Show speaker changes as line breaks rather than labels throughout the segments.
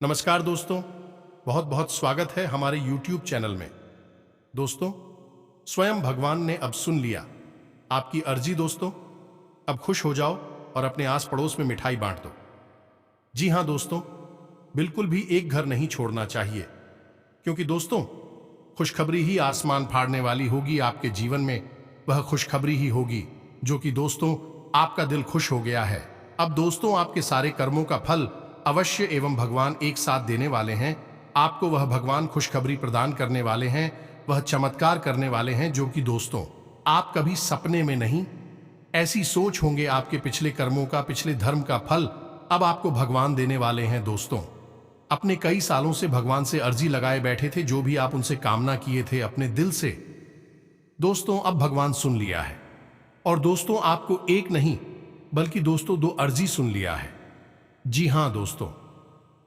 नमस्कार दोस्तों, बहुत बहुत स्वागत है हमारे YouTube चैनल में। दोस्तों, स्वयं भगवान ने अब सुन लिया आपकी अर्जी। दोस्तों, अब खुश हो जाओ और अपने आस पड़ोस में मिठाई बांट दो। जी हाँ दोस्तों, बिल्कुल भी एक घर नहीं छोड़ना चाहिए, क्योंकि दोस्तों, खुशखबरी ही आसमान फाड़ने वाली होगी आपके जीवन में। वह खुशखबरी ही होगी जो कि दोस्तों आपका दिल खुश हो गया है। अब दोस्तों, आपके सारे कर्मों का फल अवश्य एवं भगवान एक साथ देने वाले हैं। आपको वह भगवान खुशखबरी प्रदान करने वाले हैं, वह चमत्कार करने वाले हैं जो कि दोस्तों आप कभी सपने में नहीं। ऐसी सोच होंगे आपके पिछले कर्मों का, पिछले धर्म का फल अब आपको भगवान देने वाले हैं। दोस्तों, अपने कई सालों से भगवान से अर्जी लगाए बैठे थे, जो भी आप उनसे कामना किए थे अपने दिल से, दोस्तों अब भगवान सुन लिया है। और दोस्तों, आपको एक नहीं बल्कि दोस्तों दो अर्जी सुन लिया है। जी हां दोस्तों,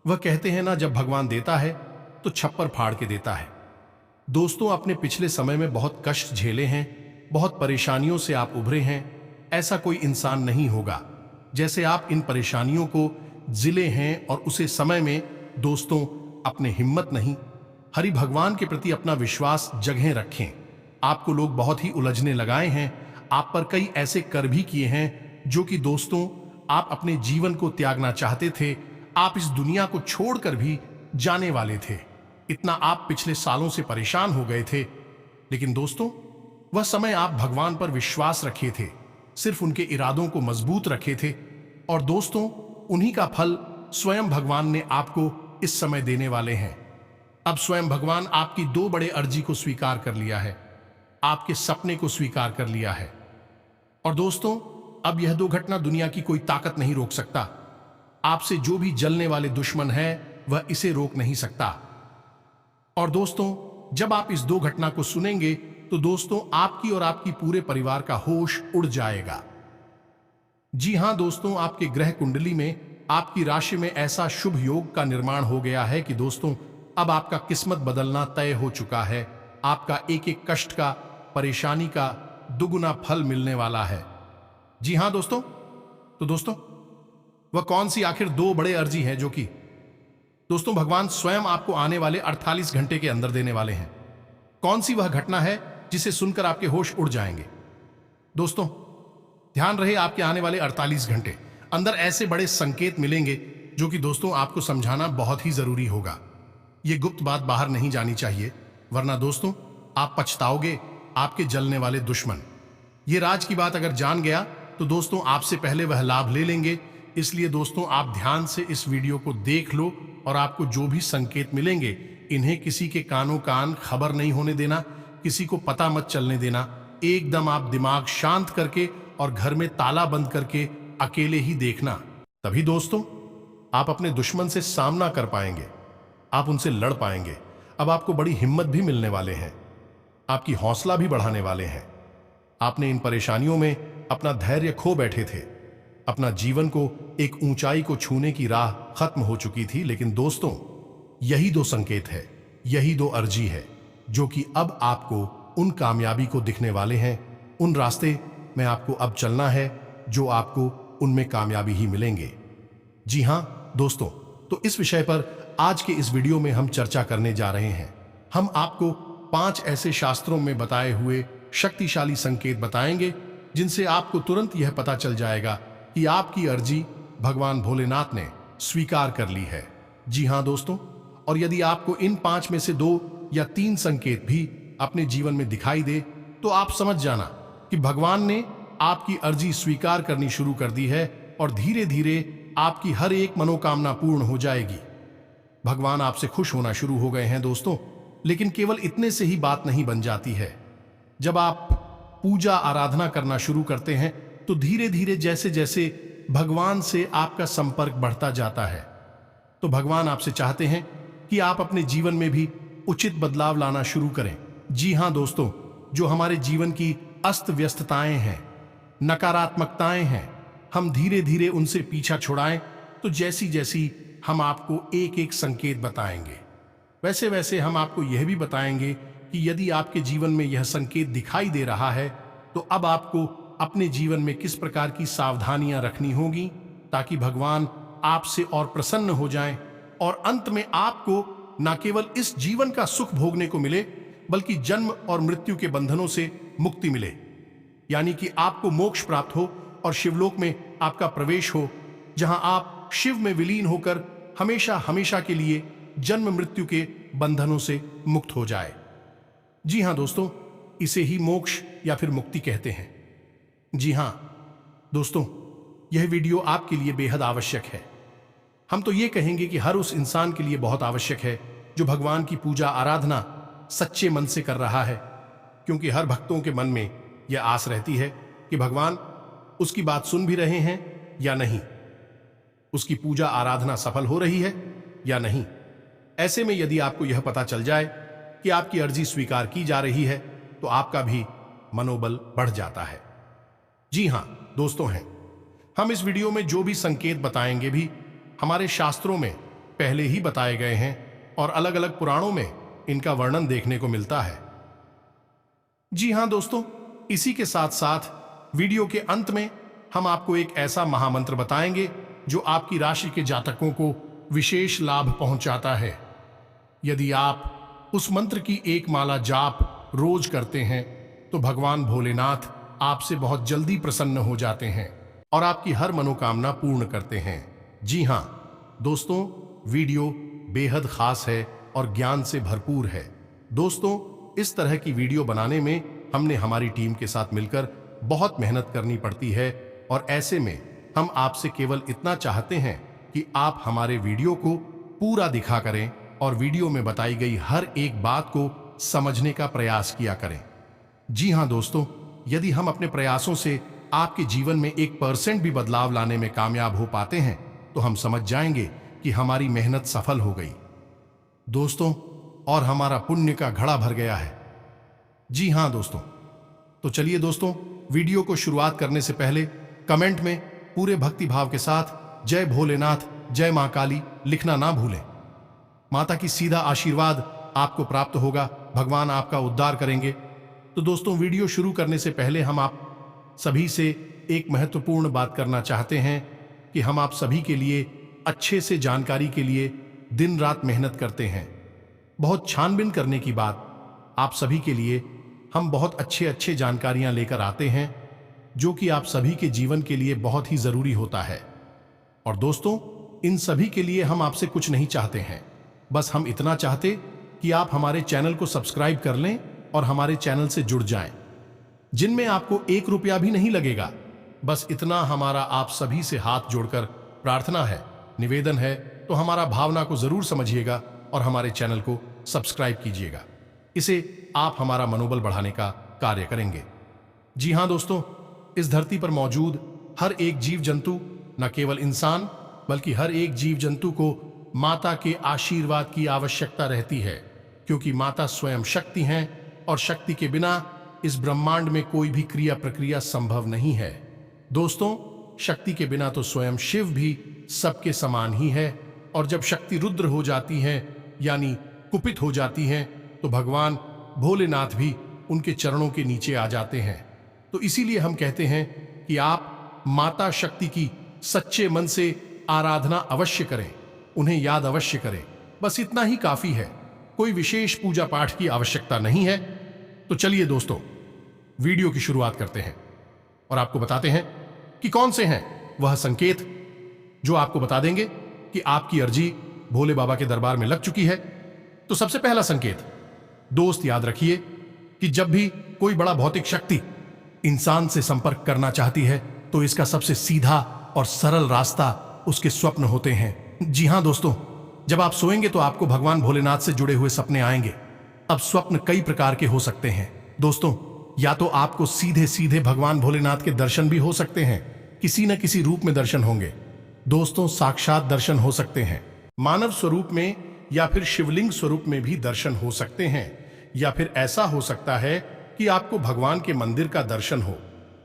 वह कहते हैं ना, जब भगवान देता है तो छप्पर फाड़ के देता है। दोस्तों, अपने पिछले समय में बहुत कष्ट झेले हैं, बहुत परेशानियों से आप उभरे हैं। ऐसा कोई इंसान नहीं होगा जैसे आप इन परेशानियों को जिले हैं, और उसे समय में दोस्तों अपने हिम्मत नहीं, हरि भगवान के प्रति अपना विश्वास जगह रखें। आपको लोग बहुत ही उलझने लगाए हैं, आप पर कई ऐसे कर भी किए हैं जो कि दोस्तों आप अपने जीवन को त्यागना चाहते थे, आप इस दुनिया को छोड़कर भी जाने वाले थे। इतना आप पिछले सालों से परेशान हो गए थे, लेकिन दोस्तों वह समय आप भगवान पर विश्वास रखे थे, सिर्फ उनके इरादों को मजबूत रखे थे, और दोस्तों उन्हीं का फल स्वयं भगवान ने आपको इस समय देने वाले हैं। अब स्वयं भगवान आपकी दो बड़े अर्जी को स्वीकार कर लिया है, आपके सपने को स्वीकार कर लिया है। और दोस्तों, अब यह दो घटना दुनिया की कोई ताकत नहीं रोक सकता। आपसे जो भी जलने वाले दुश्मन है वह इसे रोक नहीं सकता। और दोस्तों, जब आप इस दो घटना को सुनेंगे तो दोस्तों आपकी और आपकी पूरे परिवार का होश उड़ जाएगा। जी हां दोस्तों, आपके ग्रह कुंडली में आपकी राशि में ऐसा शुभ योग का निर्माण हो गया है कि दोस्तों अब आपका किस्मत बदलना तय हो चुका है। आपका एक एक कष्ट का, परेशानी का दुगुना फल मिलने वाला है। जी हां दोस्तों, तो दोस्तों वह कौन सी आखिर दो बड़े अर्जी है जो कि दोस्तों भगवान स्वयं आपको आने वाले 48 घंटे के अंदर देने वाले हैं? कौन सी वह घटना है जिसे सुनकर आपके होश उड़ जाएंगे? दोस्तों ध्यान रहे, आपके आने वाले 48 घंटे अंदर ऐसे बड़े संकेत मिलेंगे जो कि दोस्तों आपको समझाना बहुत ही जरूरी होगा। यह गुप्त बात बाहर नहीं जानी चाहिए, वरना दोस्तों आप पछताओगे। आपके जलने वाले दुश्मन ये राज की बात अगर जान गया तो दोस्तों आपसे पहले वह लाभ ले लेंगे। इसलिए दोस्तों आप ध्यान से इस वीडियो को देख लो, और आपको जो भी संकेत मिलेंगे इन्हें किसी के कानों कान खबर नहीं होने देना, किसी को पता मत चलने देना। एकदम आप दिमाग शांत करके और घर में ताला बंद करके अकेले ही देखना। तभी दोस्तों आप अपने दुश्मन से सामना कर पाएंगे, आप उनसे लड़ पाएंगे। अब आपको बड़ी हिम्मत भी मिलने वाले हैं, आपकी हौसला भी बढ़ाने वाले हैं। आपने इन परेशानियों में अपना धैर्य खो बैठे थे, अपना जीवन को एक ऊंचाई को छूने की राह खत्म हो चुकी थी। लेकिन दोस्तों यही दो संकेत है, यही दो अर्जी है जो कि अब आपको उन कामयाबी को दिखने वाले हैं। उन रास्ते में आपको अब चलना है जो आपको उनमें कामयाबी ही मिलेंगे। जी हां दोस्तों, तो इस विषय पर आज के इस वीडियो में हम चर्चा करने जा रहे हैं। हम आपको 5 ऐसे शास्त्रों में बताए हुए शक्तिशाली संकेत बताएंगे जिनसे आपको तुरंत यह पता चल जाएगा कि आपकी अर्जी भगवान भोलेनाथ ने स्वीकार कर ली है। जी हां दोस्तों, और यदि आपको इन 5 में से 2 या 3 संकेत भी अपने जीवन में दिखाई दे तो आप समझ जाना कि भगवान ने आपकी अर्जी स्वीकार करनी शुरू कर दी है, और धीरे धीरे आपकी हर एक मनोकामना पूर्ण हो जाएगी। भगवान आपसे खुश होना शुरू हो गए हैं दोस्तों। लेकिन केवल इतने से ही बात नहीं बन जाती है। जब आप पूजा आराधना करना शुरू करते हैं तो धीरे धीरे जैसे जैसे भगवान से आपका संपर्क बढ़ता जाता है, तो भगवान आपसे चाहते हैं कि आप अपने जीवन में भी उचित बदलाव लाना शुरू करें। जी हां दोस्तों, जो हमारे जीवन की अस्त व्यस्तताएं हैं, नकारात्मकताएं हैं, हम धीरे धीरे उनसे पीछा छुड़ाएं तो जैसी जैसी हम आपको एक एक संकेत बताएंगे, वैसे वैसे हम आपको यह भी बताएंगे कि यदि आपके जीवन में यह संकेत दिखाई दे रहा है तो अब आपको अपने जीवन में किस प्रकार की सावधानियां रखनी होगी ताकि भगवान आपसे और प्रसन्न हो जाएं और अंत में आपको न केवल इस जीवन का सुख भोगने को मिले, बल्कि जन्म और मृत्यु के बंधनों से मुक्ति मिले, यानी कि आपको मोक्ष प्राप्त हो और शिवलोक में आपका प्रवेश हो, जहां आप शिव में विलीन होकर हमेशा हमेशा के लिए जन्म मृत्यु के बंधनों से मुक्त हो जाए। जी हां दोस्तों, इसे ही मोक्ष या फिर मुक्ति कहते हैं। जी हां दोस्तों, यह वीडियो आपके लिए बेहद आवश्यक है। हम तो यह कहेंगे कि हर उस इंसान के लिए बहुत आवश्यक है जो भगवान की पूजा आराधना सच्चे मन से कर रहा है, क्योंकि हर भक्तों के मन में यह आस रहती है कि भगवान उसकी बात सुन भी रहे हैं या नहीं, उसकी पूजा आराधना सफल हो रही है या नहीं। ऐसे में यदि आपको यह पता चल जाए कि आपकी अर्जी स्वीकार की जा रही है, तो आपका भी मनोबल बढ़ जाता है। जी हां दोस्तों, हम इस वीडियो में जो भी संकेत बताएंगे भी हमारे शास्त्रों में पहले ही बताए गए हैं और अलग अलग पुराणों में इनका वर्णन देखने को मिलता है। जी हां दोस्तों, इसी के साथ साथ वीडियो के अंत में हम आपको एक ऐसा महामंत्र बताएंगे जो आपकी राशि के जातकों को विशेष लाभ पहुंचाता है। यदि आप उस मंत्र की एक माला जाप रोज करते हैं तो भगवान भोलेनाथ आपसे बहुत जल्दी प्रसन्न हो जाते हैं और आपकी हर मनोकामना पूर्ण करते हैं। जी हां दोस्तों, वीडियो बेहद खास है और ज्ञान से भरपूर है। दोस्तों, इस तरह की वीडियो बनाने में हमने हमारी टीम के साथ मिलकर बहुत मेहनत करनी पड़ती है और ऐसे में हम आपसे केवल इतना चाहते हैं कि आप हमारे वीडियो को पूरा दिखा करें और वीडियो में बताई गई हर एक बात को समझने का प्रयास किया करें। जी हां दोस्तों, यदि हम अपने प्रयासों से आपके जीवन में 1% भी बदलाव लाने में कामयाब हो पाते हैं तो हम समझ जाएंगे कि हमारी मेहनत सफल हो गई दोस्तों, और हमारा पुण्य का घड़ा भर गया है। जी हां दोस्तों, तो चलिए दोस्तों, वीडियो को शुरुआत करने से पहले कमेंट में पूरे भक्ति भाव के साथ जय भोलेनाथ, जय मां काली लिखना ना भूलें। माता की सीधा आशीर्वाद आपको प्राप्त होगा, भगवान आपका उद्धार करेंगे। तो दोस्तों, वीडियो शुरू करने से पहले हम आप सभी से एक महत्वपूर्ण बात करना चाहते हैं कि हम आप सभी के लिए अच्छे से जानकारी के लिए दिन रात मेहनत करते हैं। बहुत छानबीन करने की बात आप सभी के लिए हम बहुत अच्छे जानकारियां लेकर आते हैं जो कि आप सभी के जीवन के लिए बहुत ही जरूरी होता है। और दोस्तों, इन सभी के लिए हम आपसे कुछ नहीं चाहते हैं, बस हम इतना चाहते कि आप हमारे चैनल को सब्सक्राइब कर लें और हमारे चैनल से जुड़ जाएं, जिनमें आपको 1 रुपया भी नहीं लगेगा। बस इतना हमारा आप सभी से हाथ जोड़कर प्रार्थना है, निवेदन है, तो हमारा भावना को जरूर समझिएगा और हमारे चैनल को सब्सक्राइब कीजिएगा। इसे आप हमारा मनोबल बढ़ाने का कार्य करेंगे। जी हां दोस्तों, इस धरती पर मौजूद हर एक जीव जंतु, न केवल इंसान बल्कि हर एक जीव जंतु को माता के आशीर्वाद की आवश्यकता रहती है, क्योंकि माता स्वयं शक्ति हैं और शक्ति के बिना इस ब्रह्मांड में कोई भी क्रिया प्रक्रिया संभव नहीं है। दोस्तों, शक्ति के बिना तो स्वयं शिव भी सबके समान ही है, और जब शक्ति रुद्र हो जाती है यानी कुपित हो जाती हैं, तो भगवान भोलेनाथ भी उनके चरणों के नीचे आ जाते हैं। तो इसीलिए हम कहते हैं कि आप माता शक्ति की सच्चे मन से आराधना अवश्य करें, उन्हें याद अवश्य करें। बस इतना ही काफी है, कोई विशेष पूजा पाठ की आवश्यकता नहीं है। तो चलिए दोस्तों, वीडियो की शुरुआत करते हैं और आपको बताते हैं कि कौन से हैं वह संकेत जो आपको बता देंगे कि आपकी अर्जी भोले बाबा के दरबार में लग चुकी है। तो सबसे पहला संकेत, दोस्त याद रखिए कि जब भी कोई बड़ा भौतिक शक्ति इंसान से संपर्क करना चाहती है तो इसका सबसे सीधा और सरल रास्ता उसके स्वप्न होते हैं। जी हां दोस्तों, जब आप सोएंगे तो आपको भगवान भोलेनाथ से जुड़े हुए सपने आएंगे। अब स्वप्न कई प्रकार के हो सकते हैं दोस्तों, या तो आपको सीधे सीधे भगवान भोलेनाथ के दर्शन भी हो सकते हैं, किसी न किसी रूप में दर्शन होंगे। दोस्तों, साक्षात दर्शन हो सकते हैं, मानव स्वरूप में या फिर शिवलिंग स्वरूप में भी दर्शन हो सकते हैं, या फिर ऐसा हो सकता है कि आपको भगवान के मंदिर का दर्शन हो,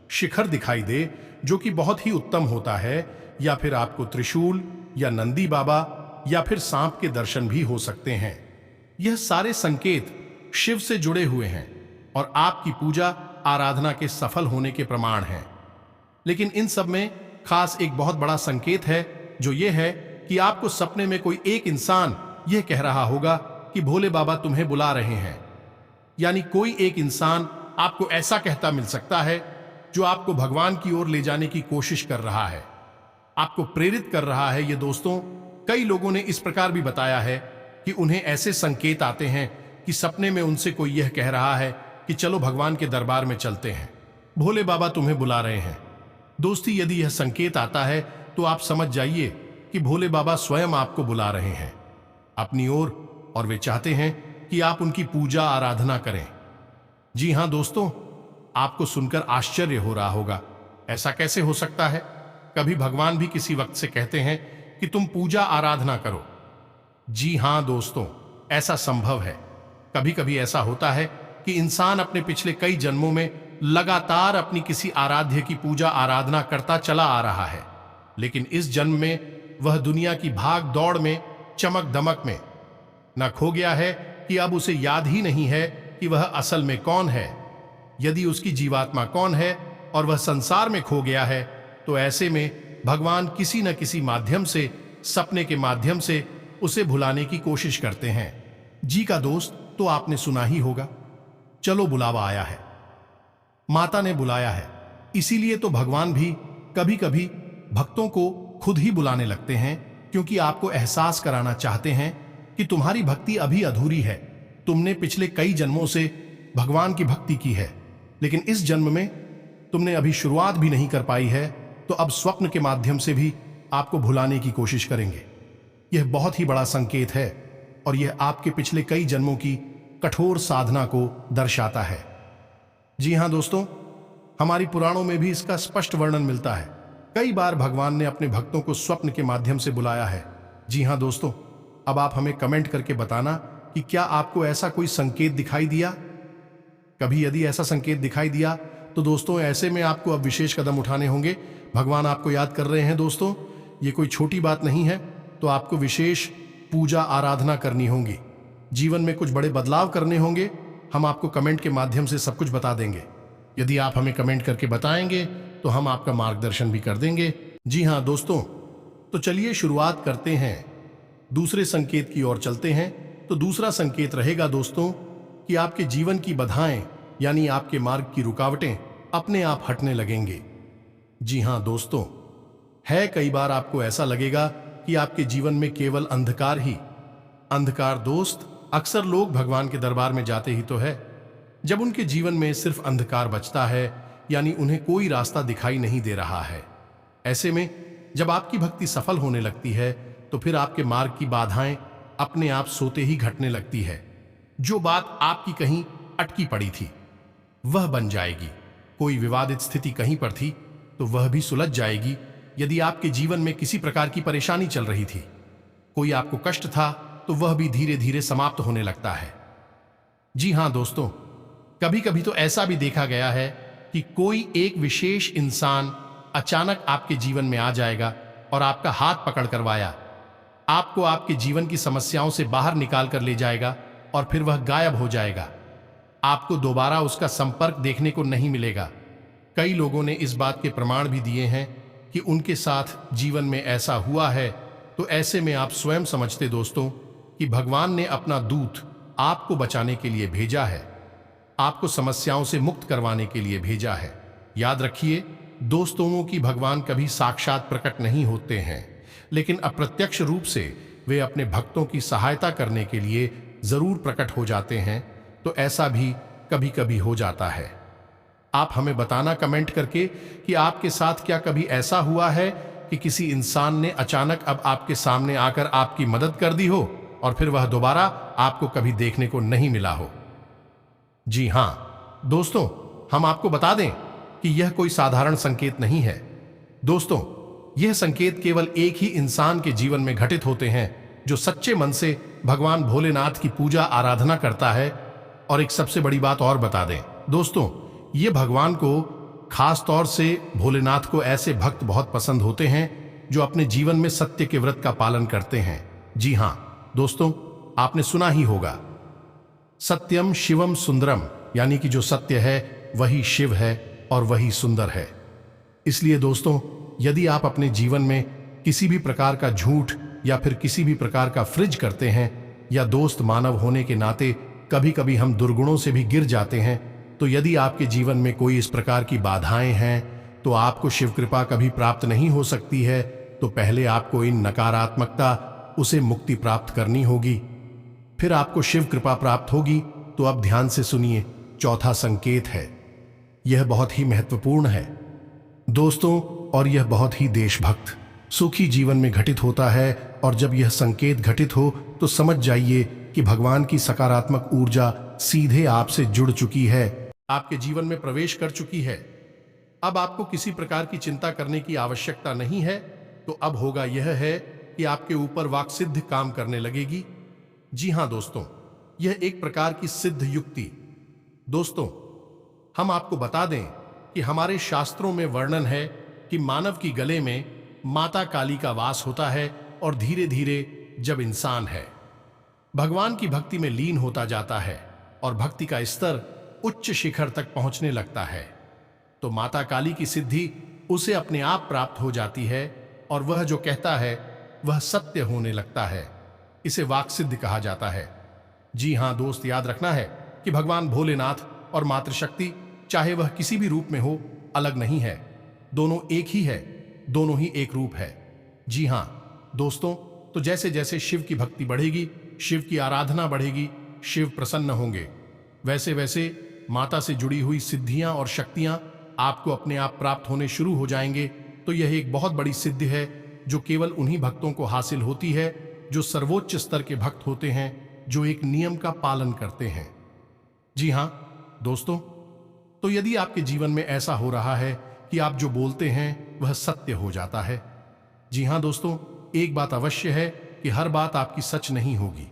शिखर दिखाई दे जो कि बहुत ही उत्तम होता है, या फिर आपको त्रिशूल या नंदी बाबा या फिर सांप के दर्शन भी हो सकते हैं। यह सारे संकेत शिव से जुड़े हुए हैं और आपकी पूजा आराधना के सफल होने के प्रमाण हैं। लेकिन इन सब में खास एक बहुत बड़ा संकेत है, जो ये है कि आपको सपने में कोई एक इंसान यह कह रहा होगा कि भोले बाबा तुम्हें बुला रहे हैं। यानी कोई एक इंसान आपको ऐसा कहता मिल सकता है जो आपको भगवान की ओर ले जाने की कोशिश कर रहा है, आपको प्रेरित कर रहा है। ये दोस्तों, कई लोगों ने इस प्रकार भी बताया है कि उन्हें ऐसे संकेत आते हैं कि सपने में उनसे कोई यह कह रहा है कि चलो भगवान के दरबार में चलते हैं, भोले बाबा तुम्हें बुला रहे हैं। दोस्ती, यदि यह संकेत आता है तो आप समझ जाइए कि भोले बाबा स्वयं आपको बुला रहे हैं अपनी ओर, और वे चाहते हैं कि आप उनकी पूजा आराधना करें। जी हां दोस्तों, आपको सुनकर आश्चर्य हो रहा होगा, ऐसा कैसे हो सकता है? कभी भगवान भी किसी वक्त से कहते हैं कि तुम पूजा आराधना करो। जी हां दोस्तों, ऐसा संभव है। कभी कभी ऐसा होता है कि इंसान अपने पिछले कई जन्मों में लगातार अपनी किसी आराध्य की पूजा आराधना करता चला आ रहा है, लेकिन इस जन्म में वह दुनिया की भाग दौड़ में, चमक दमक में न खो गया है कि अब उसे याद ही नहीं है कि वह असल में कौन है। यदि उसकी जीवात्मा कौन है और वह संसार में खो गया है, तो ऐसे में भगवान किसी न किसी माध्यम से, सपने के माध्यम से उसे भुलाने की कोशिश करते हैं। जी का दोस्त, तो आपने सुना ही होगा, चलो बुलावा आया है, माता ने बुलाया है। इसीलिए तो भगवान भी कभी कभी भक्तों को खुद ही बुलाने लगते हैं, क्योंकि आपको एहसास कराना चाहते हैं कि तुम्हारी भक्ति अभी अधूरी है। तुमने पिछले कई जन्मों से भगवान की भक्ति की है, लेकिन इस जन्म में तुमने अभी शुरुआत भी नहीं कर पाई है, तो अब स्वप्न के माध्यम से भी आपको भुलाने की कोशिश करेंगे। यह बहुत ही बड़ा संकेत है और यह आपके पिछले कई जन्मों की कठोर साधना को दर्शाता है। जी हां दोस्तों, हमारी पुराणों में भी इसका स्पष्ट वर्णन मिलता है। कई बार भगवान ने अपने भक्तों को स्वप्न के माध्यम से बुलाया है। जी हां दोस्तों, अब आप हमें कमेंट करके बताना कि क्या आपको ऐसा कोई संकेत दिखाई दिया। कभी यदि ऐसा संकेत दिखाई दिया तो दोस्तों, ऐसे में आपको अब विशेष कदम उठाने होंगे। भगवान आपको याद कर रहे हैं दोस्तों, ये कोई छोटी बात नहीं है। तो आपको विशेष पूजा आराधना करनी होगी, जीवन में कुछ बड़े बदलाव करने होंगे। हम आपको कमेंट के माध्यम से सब कुछ बता देंगे। यदि आप हमें कमेंट करके बताएंगे तो हम आपका मार्गदर्शन भी कर देंगे। जी हां दोस्तों, तो चलिए शुरुआत करते हैं, दूसरे संकेत की ओर चलते हैं। तो दूसरा संकेत रहेगा दोस्तों कि आपके जीवन की बाधाएं, यानी आपके मार्ग की रुकावटें अपने आप हटने लगेंगे। जी हां दोस्तों, है कई बार आपको ऐसा लगेगा कि आपके जीवन में केवल अंधकार ही अंधकार। दोस्त, अक्सर लोग भगवान के दरबार में जाते ही तो है जब उनके जीवन में सिर्फ अंधकार बचता है, यानी उन्हें कोई रास्ता दिखाई नहीं दे रहा है। ऐसे में जब आपकी भक्ति सफल होने लगती है तो फिर आपके मार्ग की बाधाएं अपने आप सोते ही घटने लगती है। जो बात आपकी कहीं अटकी पड़ी थी वह बन जाएगी। कोई विवादित स्थिति कहीं पर थी तो वह भी सुलझ जाएगी। यदि आपके जीवन में किसी प्रकार की परेशानी चल रही थी, कोई आपको कष्ट था, तो वह भी धीरे धीरे समाप्त होने लगता है। जी हां दोस्तों, कभी कभी तो ऐसा भी देखा गया है कि कोई एक विशेष इंसान अचानक आपके जीवन में आ जाएगा और आपका हाथ पकड़ करवाया, आपको आपके जीवन की समस्याओं से बाहर निकाल कर ले जाएगा और फिर वह गायब हो जाएगा। आपको दोबारा उसका संपर्क देखने को नहीं मिलेगा। कई लोगों ने इस बात के प्रमाण भी दिए हैं कि उनके साथ जीवन में ऐसा हुआ है। तो ऐसे में आप स्वयं समझते दोस्तों कि भगवान ने अपना दूत आपको बचाने के लिए भेजा है, आपको समस्याओं से मुक्त करवाने के लिए भेजा है। याद रखिए दोस्तों कि भगवान कभी साक्षात प्रकट नहीं होते हैं, लेकिन अप्रत्यक्ष रूप से वे अपने भक्तों की सहायता करने के लिए जरूर प्रकट हो जाते हैं। तो ऐसा भी कभी कभी हो जाता है। आप हमें बताना कमेंट करके कि आपके साथ क्या कभी ऐसा हुआ है कि किसी इंसान ने अचानक अब आपके सामने आकर आपकी मदद कर दी हो और फिर वह दोबारा आपको कभी देखने को नहीं मिला हो। जी हां दोस्तों, हम आपको बता दें कि यह कोई साधारण संकेत नहीं है। दोस्तों, यह संकेत केवल एक ही इंसान के जीवन में घटित होते हैं जो सच्चे मन से भगवान भोलेनाथ की पूजा आराधना करता है। और एक सबसे बड़ी बात और बता दें दोस्तों, ये भगवान को खास तौर से भोलेनाथ को ऐसे भक्त बहुत पसंद होते हैं जो अपने जीवन में सत्य के व्रत का पालन करते हैं। जी हां दोस्तों, आपने सुना ही होगा, सत्यम शिवम सुंदरम, यानी कि जो सत्य है वही शिव है और वही सुंदर है। इसलिए दोस्तों, यदि आप अपने जीवन में किसी भी प्रकार का झूठ या फिर किसी भी प्रकार का फ्रिज करते हैं, या दोस्त मानव होने के नाते कभी कभी हम दुर्गुणों से भी गिर जाते हैं, तो यदि आपके जीवन में कोई इस प्रकार की बाधाएं हैं तो आपको शिव कृपा कभी प्राप्त नहीं हो सकती है। तो पहले आपको इन नकारात्मकता उसे मुक्ति प्राप्त करनी होगी, फिर आपको शिव कृपा प्राप्त होगी। तो अब ध्यान से सुनिए, चौथा संकेत है, यह बहुत ही महत्वपूर्ण है दोस्तों, और यह बहुत ही देशभक्त सुखी जीवन में घटित होता है। और जब यह संकेत घटित हो तो समझ जाइए कि भगवान की सकारात्मक ऊर्जा सीधे आपसे जुड़ चुकी है, आपके जीवन में प्रवेश कर चुकी है। अब आपको किसी प्रकार की चिंता करने की आवश्यकता नहीं है। तो अब होगा यह है कि आपके ऊपर वाक्सिद्ध काम करने लगेगी। जी हां दोस्तों, यह एक प्रकार की सिद्ध युक्ति। दोस्तों, हम आपको बता दें कि हमारे शास्त्रों में वर्णन है कि मानव की गले में माता काली का वास होता है, और धीरे धीरे जब इंसान है भगवान की भक्ति में लीन होता जाता है और भक्ति का स्तर उच्च शिखर तक पहुंचने लगता है, तो माता काली की सिद्धि उसे अपने आप प्राप्त हो जाती है, और वह जो कहता है वह सत्य होने लगता है। इसे वाक्सिद्ध कहा जाता है। जी हां दोस्त, याद रखना है कि भगवान भोलेनाथ और मातृशक्ति, चाहे वह किसी भी रूप में हो, अलग नहीं है। दोनों एक ही है, दोनों ही एक रूप है। जी हां दोस्तों, तो जैसे जैसे शिव की भक्ति बढ़ेगी, शिव की आराधना बढ़ेगी, शिव प्रसन्न होंगे, वैसे वैसे माता से जुड़ी हुई सिद्धियां और शक्तियां आपको अपने आप प्राप्त होने शुरू हो जाएंगे। तो यह एक बहुत बड़ी सिद्धि है जो केवल उन्हीं भक्तों को हासिल होती है जो सर्वोच्च स्तर के भक्त होते हैं, जो एक नियम का पालन करते हैं। जी हां दोस्तों, तो यदि आपके जीवन में ऐसा हो रहा है कि आप जो बोलते हैं वह सत्य हो जाता है। जी हां दोस्तों, एक बात अवश्य है कि हर बात आपकी सच नहीं होगी।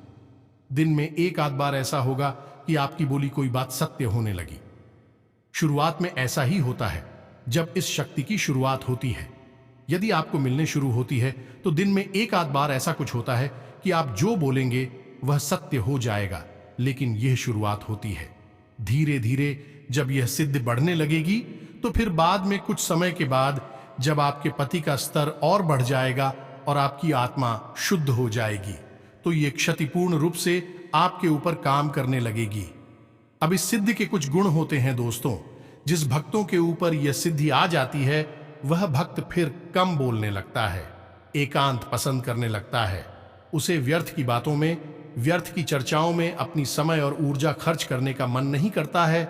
दिन में एक आध बार ऐसा होगा कि आपकी बोली कोई बात सत्य होने लगी। शुरुआत में ऐसा ही होता है जब इस शक्ति की शुरुआत होती है। यदि आपको मिलने शुरू होती है तो दिन में एक आध बार ऐसा कुछ होता है कि आप जो बोलेंगे वह सत्य हो जाएगा, लेकिन यह शुरुआत होती है। धीरे धीरे जब यह सिद्ध बढ़ने लगेगी तो फिर बाद में कुछ समय के बाद जब आपके पति का स्तर और बढ़ जाएगा और आपकी आत्मा शुद्ध हो जाएगी, तो ये क्षतिपूर्ण रूप से आपके ऊपर काम करने लगेगी। अब इस सिद्धि के कुछ गुण होते हैं दोस्तों। जिस भक्तों के ऊपर यह सिद्धि आ जाती है वह भक्त फिर कम बोलने लगता है, एकांत पसंद करने लगता है। उसे व्यर्थ की बातों में, व्यर्थ की चर्चाओं में अपनी समय और ऊर्जा खर्च करने का मन नहीं करता है।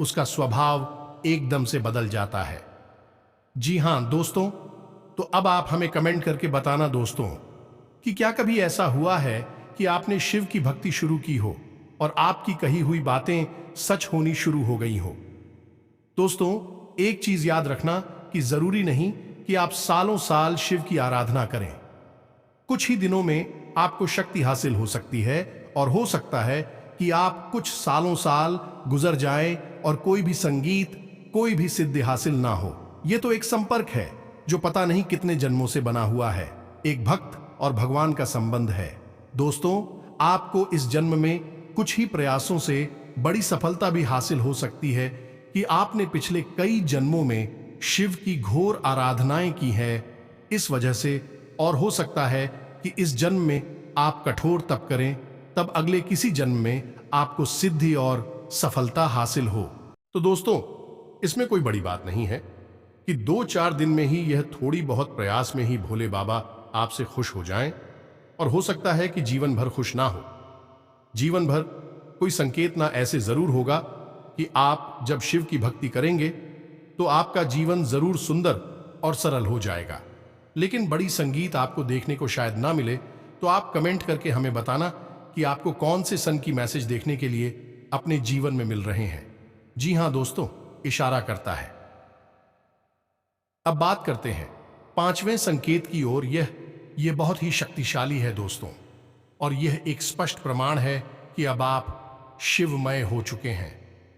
उसका स्वभाव एकदम से बदल जाता है। जी हां दोस्तों, तो अब आप हमें कमेंट करके बताना दोस्तों कि क्या कभी ऐसा हुआ है कि आपने शिव की भक्ति शुरू की हो और आपकी कही हुई बातें सच होनी शुरू हो गई हो। दोस्तों, एक चीज याद रखना कि जरूरी नहीं कि आप सालों साल शिव की आराधना करें। कुछ ही दिनों में आपको शक्ति हासिल हो सकती है, और हो सकता है कि आप कुछ सालों साल गुजर जाएं और कोई भी संगीत, कोई भी सिद्धि हासिल ना हो। यह तो एक संपर्क है जो पता नहीं कितने जन्मों से बना हुआ है। एक भक्त और भगवान का संबंध है। दोस्तों, आपको इस जन्म में कुछ ही प्रयासों से बड़ी सफलता भी हासिल हो सकती है कि आपने पिछले कई जन्मों में शिव की घोर आराधनाएं की है। इस वजह से, और हो सकता है कि इस जन्म में आप कठोर तप करें, तब अगले किसी जन्म में आपको सिद्धि और सफलता हासिल हो। तो दोस्तों, इसमें कोई बड़ी बात नहीं है कि 2-4 दिन में ही यह थोड़ी बहुत प्रयास में ही भोले बाबा आपसे खुश हो जाएं, और हो सकता है कि जीवन भर खुश ना हो। जीवन भर कोई संकेत ना ऐसे जरूर होगा कि आप जब शिव की भक्ति करेंगे तो आपका जीवन जरूर सुंदर और सरल हो जाएगा। लेकिन बड़ी संगीत आपको देखने को शायद ना मिले, तो आप कमेंट करके हमें बताना कि आपको कौन से सन की मैसेज देखने के लिए अपने जीवन में मिल रहे हैं। जी हां दोस्तों, इशारा करता है। अब बात करते हैं 5वें संकेत की ओर। यह बहुत ही शक्तिशाली है दोस्तों, और यह एक स्पष्ट प्रमाण है कि अब आप शिवमय हो चुके हैं,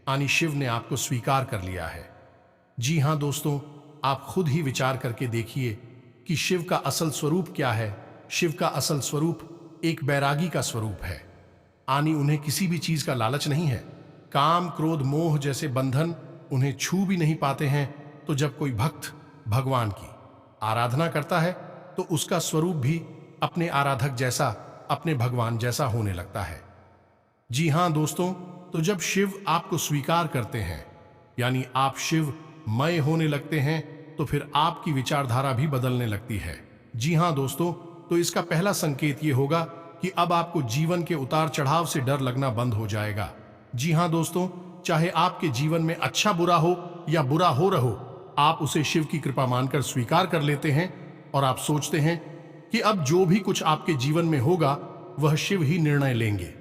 यानी शिव ने आपको स्वीकार कर लिया है। जी हां दोस्तों, आप खुद ही विचार करके देखिए कि शिव का असल स्वरूप क्या है। शिव का असल स्वरूप एक बैरागी का स्वरूप है, यानी उन्हें किसी भी चीज का लालच नहीं है। काम, क्रोध, मोह जैसे बंधन उन्हें छू भी नहीं पाते हैं। तो जब कोई भक्त भगवान की आराधना करता है तो उसका स्वरूप भी अपने आराधक जैसा, अपने भगवान जैसा होने लगता है। जी हां दोस्तों, तो जब शिव आपको स्वीकार करते हैं, यानी आप शिव मय होने लगते हैं, तो फिर आपकी विचारधारा भी बदलने लगती है। जी हां दोस्तों, तो इसका पहला संकेत ये होगा कि अब आपको जीवन के उतार चढ़ाव से डर लगना बंद हो जाएगा। जी हां दोस्तों, चाहे आपके जीवन में अच्छा बुरा हो या बुरा हो रहो, आप उसे शिव की कृपा मानकर स्वीकार कर लेते हैं और आप सोचते हैं कि अब जो भी कुछ आपके जीवन में होगा वह शिव ही निर्णय लेंगे।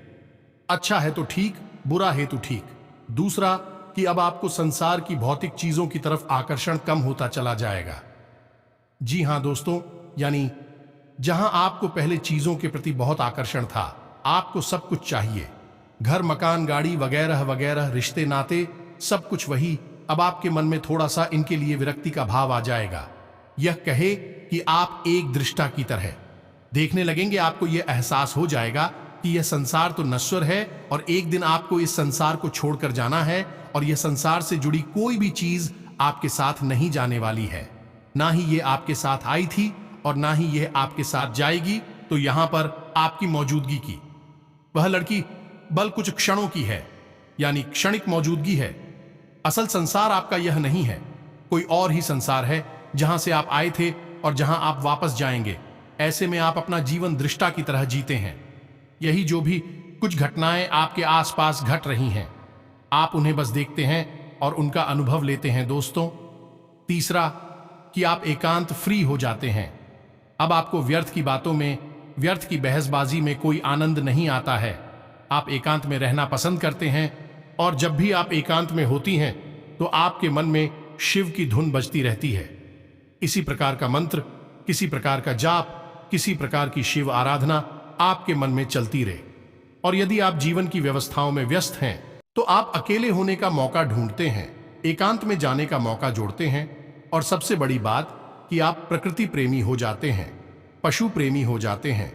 अच्छा है तो ठीक, बुरा है तो ठीक। दूसरा कि अब आपको संसार की भौतिक चीजों की तरफ आकर्षण कम होता चला जाएगा। जी हां दोस्तों, यानी जहां आपको पहले चीजों के प्रति बहुत आकर्षण था, आपको सब कुछ चाहिए, घर मकान गाड़ी वगैरह वगैरह, रिश्ते नाते सब कुछ वही, अब आपके मन में थोड़ा सा इनके लिए विरक्ति का भाव आ जाएगा। यह कहे कि आप एक दृष्टा की तरह देखने लगेंगे। आपको यह एहसास हो जाएगा कि यह संसार तो नश्वर है और एक दिन आपको इस संसार को छोड़कर जाना है और यह संसार से जुड़ी कोई भी चीज आपके साथ नहीं जाने वाली है। ना ही ये आपके साथ आई थी और ना ही यह आपके साथ जाएगी। तो यहां पर आपकी मौजूदगी की वह लड़की बल कुछ क्षणों की है, यानी क्षणिक मौजूदगी है। असल संसार आपका यह नहीं है, कोई और ही संसार है जहां से आप आए थे और जहां आप वापस जाएंगे। ऐसे में आप अपना जीवन दृष्टा की तरह जीते हैं। यही जो भी कुछ घटनाएं आपके आसपास घट रही हैं, आप उन्हें बस देखते हैं और उनका अनुभव लेते हैं दोस्तों। तीसरा कि आप एकांत फ्री हो जाते हैं। अब आपको व्यर्थ की बातों में, व्यर्थ की बहसबाजी में कोई आनंद नहीं आता है। आप एकांत में रहना पसंद करते हैं और जब भी आप एकांत में होती हैं तो आपके मन में शिव की धुन बजती रहती है। इसी प्रकार का मंत्र, किसी प्रकार का जाप, किसी प्रकार की शिव आराधना आपके मन में चलती रहे। और यदि आप जीवन की व्यवस्थाओं में व्यस्त हैं तो आप अकेले होने का मौका ढूंढते हैं, एकांत में जाने का मौका जोड़ते हैं। और सबसे बड़ी बात कि आप प्रकृति प्रेमी हो जाते हैं, पशु प्रेमी हो जाते हैं।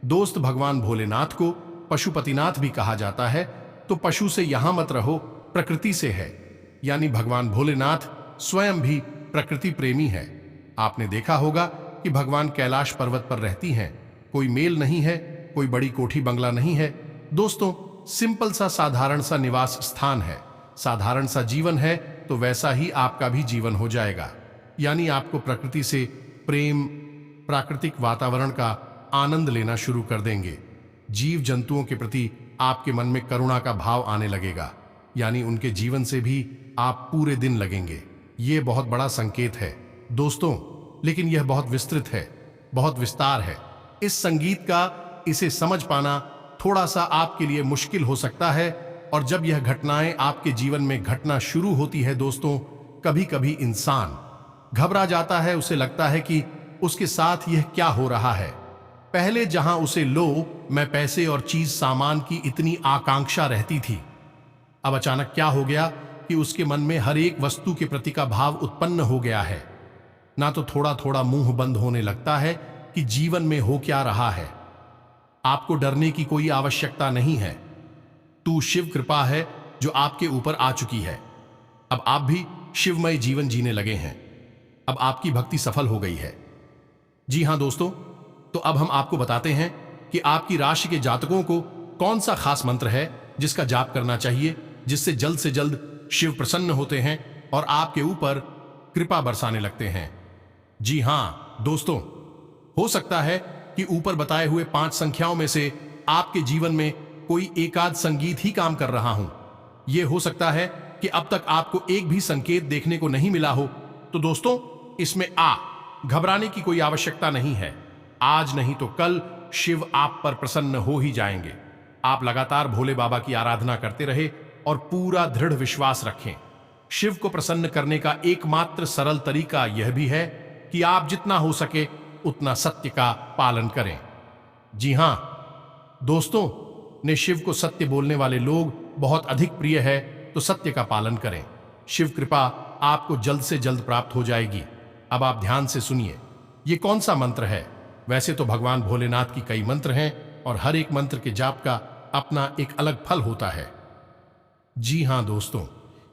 दोस्त भगवान भोलेनाथ को पशुपतिनाथ भी कहा जाता है, तो पशु से यहां मत रहो, प्रकृति से है। यानी भगवान भोलेनाथ स्वयं भी प्रकृति प्रेमी है। आपने देखा होगा कि भगवान कैलाश पर्वत पर रहती हैं, कोई मेल नहीं है, कोई बड़ी कोठी बंगला नहीं है दोस्तों, सिंपल सा साधारण सा निवास स्थान है, साधारण सा जीवन है। तो वैसा ही आपका भी जीवन हो जाएगा। यानी आपको प्रकृति से प्रेम, प्राकृतिक वातावरण का आनंद लेना शुरू कर देंगे। जीव जंतुओं के प्रति आपके मन में करुणा का भाव आने लगेगा, यानी उनके जीवन से भी आप पूरे दिन लगेंगे। ये बहुत बड़ा संकेत है दोस्तों, लेकिन यह बहुत विस्तृत है, बहुत विस्तार है। इस संगीत का इसे समझ पाना थोड़ा सा आपके लिए मुश्किल हो सकता है। और जब यह घटनाएं आपके जीवन में घटना शुरू होती है दोस्तों, कभी कभी इंसान घबरा जाता है। उसे लगता है कि उसके साथ यह क्या हो रहा है। पहले जहां उसे लो मैं पैसे और चीज सामान की इतनी आकांक्षा रहती थी, अब अचानक क्या हो गया कि उसके मन में हर एक वस्तु के प्रति का भाव उत्पन्न हो गया है। ना तो थोड़ा थोड़ा मुंह बंद होने लगता है कि जीवन में हो क्या रहा है। आपको डरने की कोई आवश्यकता नहीं है। तू शिव कृपा है जो आपके ऊपर आ चुकी है। अब आप भी शिवमय जीवन जीने लगे हैं। अब आपकी भक्ति सफल हो गई है। जी हां दोस्तों, तो अब हम आपको बताते हैं कि आपकी राशि के जातकों को कौन सा खास मंत्र है जिसका जाप करना चाहिए, जिससे जल्द से जल्द शिव प्रसन्न होते हैं और आपके ऊपर कृपा बरसाने लगते हैं। जी हां दोस्तों, हो सकता है कि ऊपर बताए हुए 5 संख्याओं में से आपके जीवन में कोई एकाध संगीत ही काम कर रहा हूं। यह हो सकता है कि अब तक आपको एक भी संकेत देखने को नहीं मिला हो। तो दोस्तों, इसमें घबराने की कोई आवश्यकता नहीं है। आज नहीं तो कल शिव आप पर प्रसन्न हो ही जाएंगे। आप लगातार भोले बाबा की आराधना करते रहे और पूरा दृढ़ विश्वास रखें। शिव को प्रसन्न करने का एकमात्र सरल तरीका यह भी है कि आप जितना हो सके उतना सत्य का पालन करें। जी हां दोस्तों, ने शिव को सत्य बोलने वाले लोग बहुत अधिक प्रिय है, तो सत्य का पालन करें। शिव कृपा आपको जल्द से जल्द प्राप्त हो जाएगी। अब आप ध्यान से सुनिए, ये कौन सा मंत्र है। वैसे तो भगवान भोलेनाथ की कई मंत्र हैं और हर एक मंत्र के जाप का अपना एक अलग फल होता है। जी हां दोस्तों,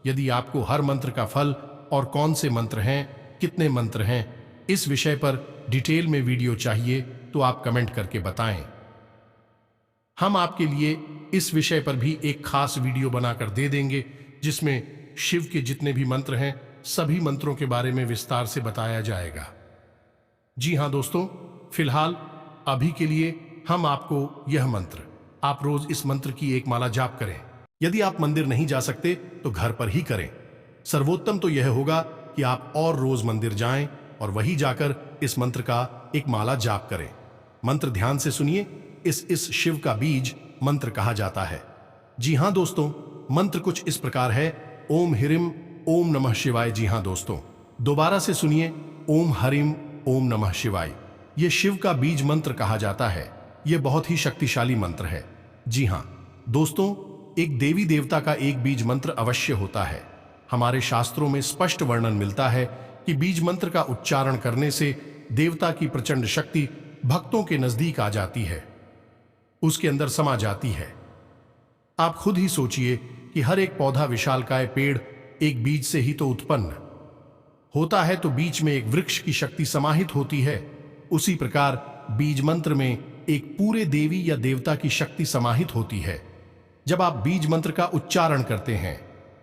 यदि आपको हर मंत्र का फल और कौन से मंत्र हैं, कितने मंत्र हैं, इस विषय पर डिटेल में वीडियो चाहिए तो आप कमेंट करके बताएं। हम आपके लिए इस विषय पर भी एक खास वीडियो बनाकर दे देंगे, जिसमें शिव के जितने भी मंत्र हैं सभी मंत्रों के बारे में विस्तार से बताया जाएगा। जी हां दोस्तों, फिलहाल अभी के लिए हम आपको यह मंत्र, आप रोज इस मंत्र की एक माला जाप करें। यदि आप मंदिर नहीं जा सकते तो घर पर ही करें। सर्वोत्तम तो यह होगा कि आप और रोज मंदिर जाएं और वहीं जाकर इस मंत्र का एक माला जाप करें। मंत्र ध्यान से सुनिए, इस शिव का बीज मंत्र कहा जाता है। जी हां दोस्तों, मंत्र कुछ इस प्रकार है, ओम ह्रीं ओम नमः शिवाय। जी हां दोस्तों, दोबारा से सुनिए, ओम ह्रीं ओम नमः शिवाय। यह शिव का बीज मंत्र कहा जाता है। यह बहुत ही शक्तिशाली मंत्र है। जी हां दोस्तों, एक देवी देवता का एक बीज मंत्र अवश्य होता है। हमारे शास्त्रों में स्पष्ट वर्णन मिलता है कि बीज मंत्र का उच्चारण करने से देवता की प्रचंड शक्ति भक्तों के नजदीक आ जाती है, उसके अंदर समा जाती है। आप खुद ही सोचिए कि हर एक पौधा, विशालकाय पेड़ एक बीज से ही तो उत्पन्न होता है, तो बीच में एक वृक्ष की शक्ति समाहित होती है। उसी प्रकार बीज मंत्र में एक पूरे देवी या देवता की शक्ति समाहित होती है। जब आप बीज मंत्र का उच्चारण करते हैं,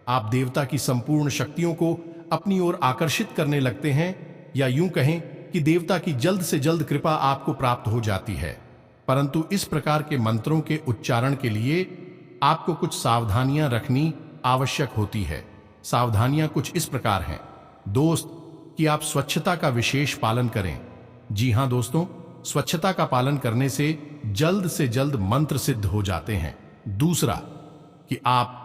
आप देवता की संपूर्ण शक्तियों को अपनी ओर आकर्षित करने लगते हैं, या यूं कहें कि देवता की जल्द से जल्द कृपा आपको प्राप्त हो जाती है। परंतु इस प्रकार के मंत्रों के उच्चारण के लिए आपको कुछ सावधानियां रखनी आवश्यक होती है। सावधानियां कुछ इस प्रकार हैं दोस्त, कि आप स्वच्छता का विशेष पालन करें। जी हां दोस्तों, स्वच्छता का पालन करने से जल्द मंत्र सिद्ध हो जाते हैं। दूसरा, कि आप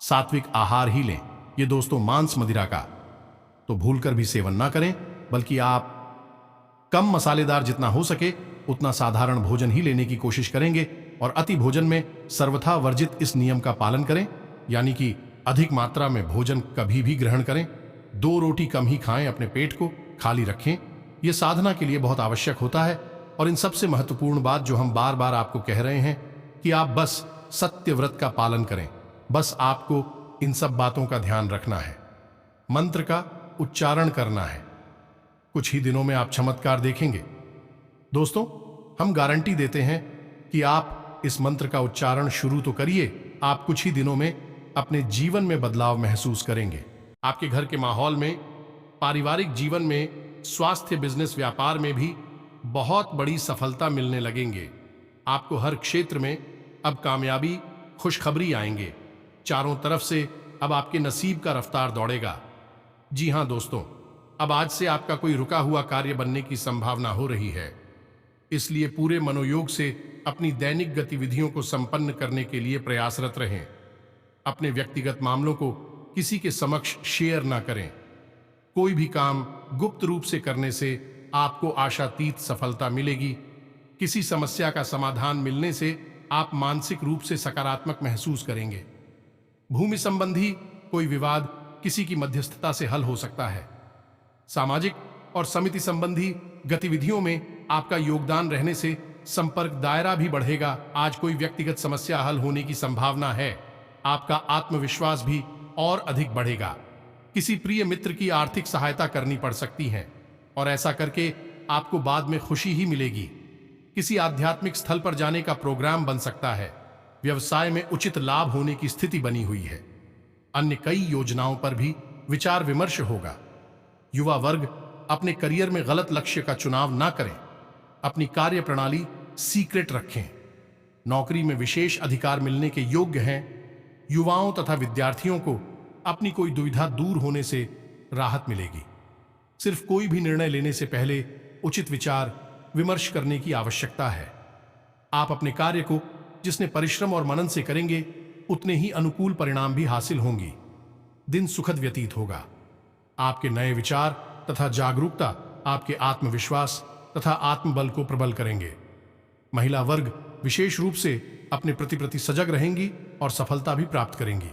सात्विक आहार ही लें। ये दोस्तों, मांस मदिरा का तो भूलकर भी सेवन ना करें, बल्कि आप कम मसालेदार जितना हो सके उतना साधारण भोजन ही लेने की कोशिश करेंगे, और अति भोजन में सर्वथा वर्जित इस नियम का पालन करें, यानी कि अधिक मात्रा में भोजन कभी भी ग्रहण करें। 2 रोटी कम ही खाएं, अपने पेट को खाली रखें। यह साधना के लिए बहुत आवश्यक होता है। और इन सबसे महत्वपूर्ण बात जो हम बार बार आपको कह रहे हैं कि आप बस सत्य व्रत का पालन करें। बस आपको इन सब बातों का ध्यान रखना है, मंत्र का उच्चारण करना है। कुछ ही दिनों में आप चमत्कार देखेंगे। दोस्तों, हम गारंटी देते हैं कि आप इस मंत्र का उच्चारण शुरू तो करिए, आप कुछ ही दिनों में अपने जीवन में बदलाव महसूस करेंगे। आपके घर के माहौल में, पारिवारिक जीवन में, स्वास्थ्य, बिजनेस, व्यापार में भी बहुत बड़ी सफलता मिलने लगेंगे। आपको हर क्षेत्र में अब कामयाबी, खुशखबरी आएंगे। चारों तरफ से अब आपके नसीब का रफ्तार दौड़ेगा। जी हां दोस्तों, अब आज से आपका कोई रुका हुआ कार्य बनने की संभावना हो रही है। इसलिए पूरे मनोयोग से अपनी दैनिक गतिविधियों को संपन्न करने के लिए प्रयासरत रहें। अपने व्यक्तिगत मामलों को किसी के समक्ष शेयर ना करें। कोई भी काम गुप्त रूप से करने से आपको आशातीत सफलता मिलेगी। किसी समस्या का समाधान मिलने से आप मानसिक रूप से सकारात्मक महसूस करेंगे। भूमि संबंधी कोई विवाद किसी की मध्यस्थता से हल हो सकता है। सामाजिक और समिति संबंधी गतिविधियों में आपका योगदान रहने से संपर्क दायरा भी बढ़ेगा। आज कोई व्यक्तिगत समस्या हल होने की संभावना है। आपका आत्मविश्वास भी और अधिक बढ़ेगा। किसी प्रिय मित्र की आर्थिक सहायता करनी पड़ सकती है, और ऐसा करके आपको बाद में खुशी ही मिलेगी। किसी आध्यात्मिक स्थल पर जाने का प्रोग्राम बन सकता है। व्यवसाय में उचित लाभ होने की स्थिति बनी हुई है। अन्य कई योजनाओं पर भी विचार विमर्श होगा। युवा वर्ग अपने करियर में गलत लक्ष्य का चुनाव ना करें। अपनी कार्य प्रणाली सीक्रेट रखें। नौकरी में विशेष अधिकार मिलने के योग्य हैं। युवाओं तथा विद्यार्थियों को अपनी कोई दुविधा दूर होने से राहत मिलेगी। सिर्फ कोई भी निर्णय लेने से पहले उचित विचार विमर्श करने की आवश्यकता है। आप अपने कार्य को जिसने परिश्रम और मनन से करेंगे, उतने ही अनुकूल परिणाम भी हासिल होंगी। दिन सुखद व्यतीत होगा। आपके नए विचार तथा जागरूकता आपके आत्मविश्वास तथा आत्मबल को प्रबल करेंगे। महिला वर्ग विशेष रूप से अपने प्रति सजग रहेंगी और सफलता भी प्राप्त करेंगी।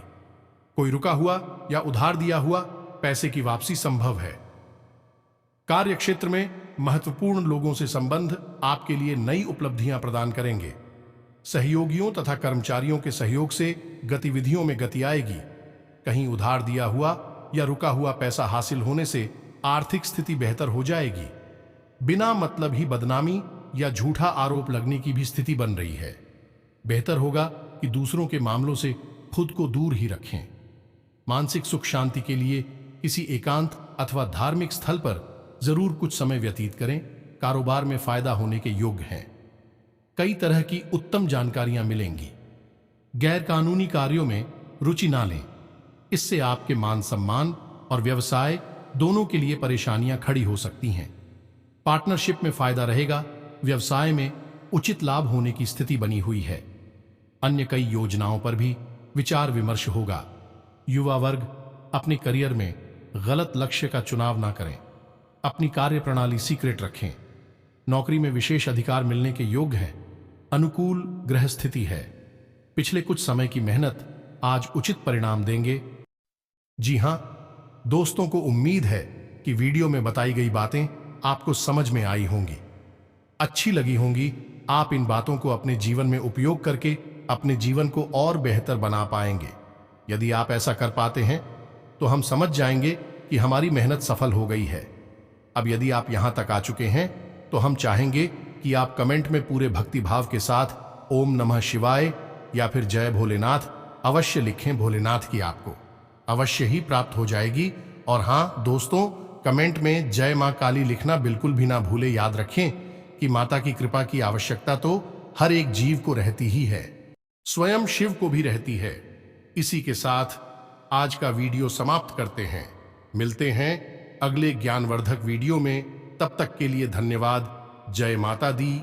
कोई रुका हुआ या उधार दिया हुआ पैसे की वापसी संभव है। कार्य क्षेत्र में महत्वपूर्ण लोगों से संबंध आपके लिए नई उपलब्धियां प्रदान करेंगे। सहयोगियों तथा कर्मचारियों के सहयोग से गतिविधियों में गति आएगी। कहीं उधार दिया हुआ या रुका हुआ पैसा हासिल होने से आर्थिक स्थिति बेहतर हो जाएगी। बिना मतलब ही बदनामी या झूठा आरोप लगने की भी स्थिति बन रही है। बेहतर होगा कि दूसरों के मामलों से खुद को दूर ही रखें। मानसिक सुख शांति के लिए किसी एकांत अथवा धार्मिक स्थल पर जरूर कुछ समय व्यतीत करें। कारोबार में फायदा होने के योग्य हैं। कई तरह की उत्तम जानकारियां मिलेंगी। गैर कानूनी कार्यों में रुचि ना लें, इससे आपके मान सम्मान और व्यवसाय दोनों के लिए परेशानियां खड़ी हो सकती हैं। पार्टनरशिप में फायदा रहेगा। व्यवसाय में उचित लाभ होने की स्थिति बनी हुई है। अन्य कई योजनाओं पर भी विचार विमर्श होगा। युवा वर्ग अपने करियर में गलत लक्ष्य का चुनाव ना करें। अपनी कार्य प्रणाली सीक्रेट रखें। नौकरी में विशेष अधिकार मिलने के योग्य है। अनुकूल ग्रह स्थिति है। पिछले कुछ समय की मेहनत आज उचित परिणाम देंगे। जी हां दोस्तों, को उम्मीद है कि वीडियो में बताई गई बातें आपको समझ में आई होंगी, अच्छी लगी होंगी। आप इन बातों को अपने जीवन में उपयोग करके अपने जीवन को और बेहतर बना पाएंगे। यदि आप ऐसा कर पाते हैं तो हम समझ जाएंगे कि हमारी मेहनत सफल हो गई है। अब यदि आप यहां तक आ चुके हैं तो हम चाहेंगे कि आप कमेंट में पूरे भक्ति भाव के साथ ओम नमः शिवाय या फिर जय भोलेनाथ अवश्य लिखें। भोलेनाथ की आपको अवश्य ही प्राप्त हो जाएगी। और हां दोस्तों, कमेंट में जय मां काली लिखना बिल्कुल भी ना भूले। याद रखें कि माता की कृपा की आवश्यकता तो हर एक जीव को रहती ही है, स्वयं शिव को भी रहती है। इसी के साथ आज का वीडियो समाप्त करते हैं। मिलते हैं अगले ज्ञानवर्धक वीडियो में। तब तक के लिए धन्यवाद। जय माता दी।